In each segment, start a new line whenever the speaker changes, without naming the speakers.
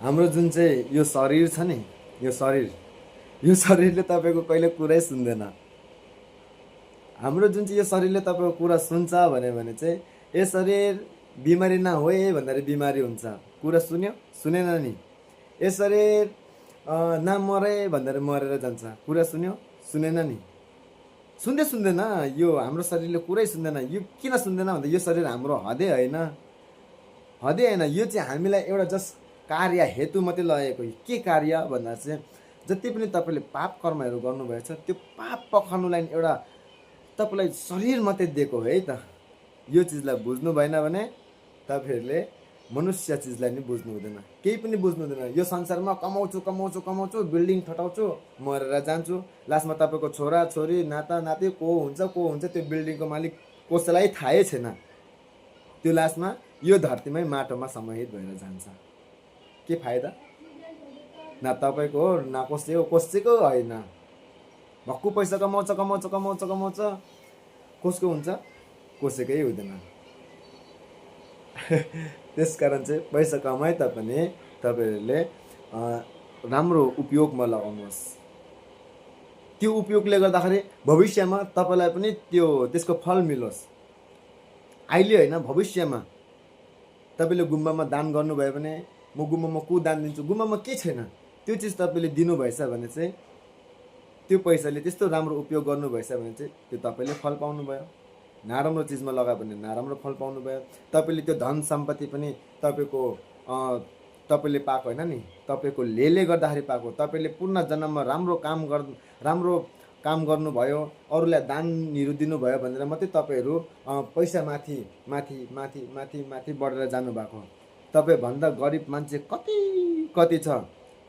हाम्रो जुन चाहिँ यो शरीर छ नि, यो शरीरले तपाईँको कहिले कुरै सुन्दैन। हाम्रो जुन चाहिँ यो शरीरले तपाईँको कुरा सुन्छ भने चाहिँ यो शरीर बिमारी नहोए भन्दाखेरि बिमारी हुन्छ। कुरा सुन्यो सुनेन नि। यो शरीर नमरे भन्दाखेरि मरेर जान्छ। कुरा सुन्यो सुनेन नि। सुन्दैन यो हाम्रो शरीरले कुरै सुन्दैन। यो किन सुन्दैन भन्दा यो शरीर हाम्रो हदै होइन। यो चाहिँ हामीलाई एउटा जस्ट कार्य हेतु मात्रै लगेको। के कार्य भन्दा चाहिँ जति पनि तपाईँले पाप कर्महरू गर्नुभएछ त्यो पाप पखाल्नुलाई एउटा तपाईँलाई शरीर मात्रै दिएको है त। यो चिजलाई बुझ्नु भएन भने तपाईँहरूले मनुष्य चिजलाई नि बुझ्नु हुँदैन, केही पनि बुझ्नु हुँदैन। यो संसारमा कमाउँछु, बिल्डिङ ठटाउँछु, मरेर जान्छु। लास्टमा तपाईँको छोरा छोरी नाता नाति को हुन्छ त्यो बिल्डिङको मालिक कसैलाई थाहै छैन। त्यो लास्टमा यो धरतीमै माटोमा समाहित भएर जान्छ। के फाइदा? न तपाईँको हो न कसैको होइन। भक्कु पैसा कमाउँछ कसको हुन्छ? कसैकै हुँदैन। त्यसकारण चाहिँ पैसा कमाए तापनि तपाईँहरूले राम्रो उपयोगमा लगाउनुहोस्। त्यो उपयोगले गर्दाखेरि भविष्यमा तपाईँलाई पनि त्यसको फल मिलोस्। अहिले होइन, भविष्यमा तपाईँले गुम्बामा दान गर्नुभयो भने म गुम्बामा दान दिन्छु, गुम्बामा के छैन त्यो चिज तपाईँले दिनुभएछ भने चाहिँ त्यो पैसाले त्यस्तो राम्रो उपयोग गर्नुभएछ भने चाहिँ त्यो तपाईँले फल पाउनुभयो। नराम्रो चिजमा लगायो भने नराम्रो फल पाउनुभयो। तपाईँले त्यो धन सम्पत्ति पनि तपाईँले पाएको होइन नि, तपाईँको लेले गर्दाखेरि पाएको। तपाईँले पूर्ण जन्ममा राम्रो काम गर्नुभयो, अरूलाई दानहरू दिनुभयो भनेर मात्रै तपाईँहरू पैसा माथि बढेर जानुभएको। तपाईँभन्दा गरिब मान्छे कति छ।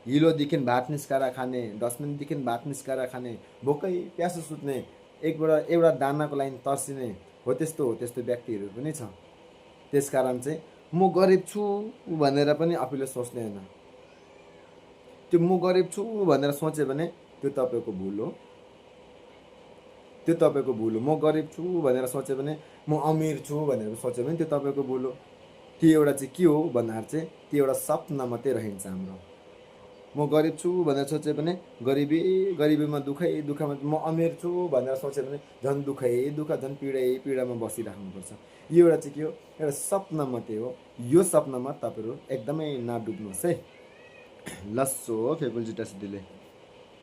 हिलोदेखि भात निस्काएर खाने, डस्टबिनदेखि भात निस्काएर खाने, भोकै प्यासो सुत्ने, एउटा दानाको लागि तर्सिने हो त्यस्तो व्यक्तिहरू पनि छ। त्यसकारण चाहिँ म गरिब छु भनेर पनि आफूले सोच्ने होइन। त्यो म गरिब छु भनेर सोच्यो भने त्यो तपाईँको भुल हो। म गरिब छु भनेर सोच्यो भने, म अमिर छु भनेर सोच्यो भने त्यो तपाईँको भुल हो। त्यो एउटा चाहिँ के हो भन्दाखेरि चाहिँ त्यो एउटा सपना मात्रै रहन्छ हाम्रो। म गरिब छु भनेर सोच्यो भने गरिबीमा दुःखमा, म अमिर छु भनेर सोच्यो भने झन् दुःख झन् पीडामा बसिराख्नुपर्छ। यो एउटा चाहिँ के हो? एउटा सपना मात्रै हो। यो सपनामा तपाईँहरू एकदमै नडुब्नुहोस् है। लस्सो फेबुल जुटा सिद्धीले।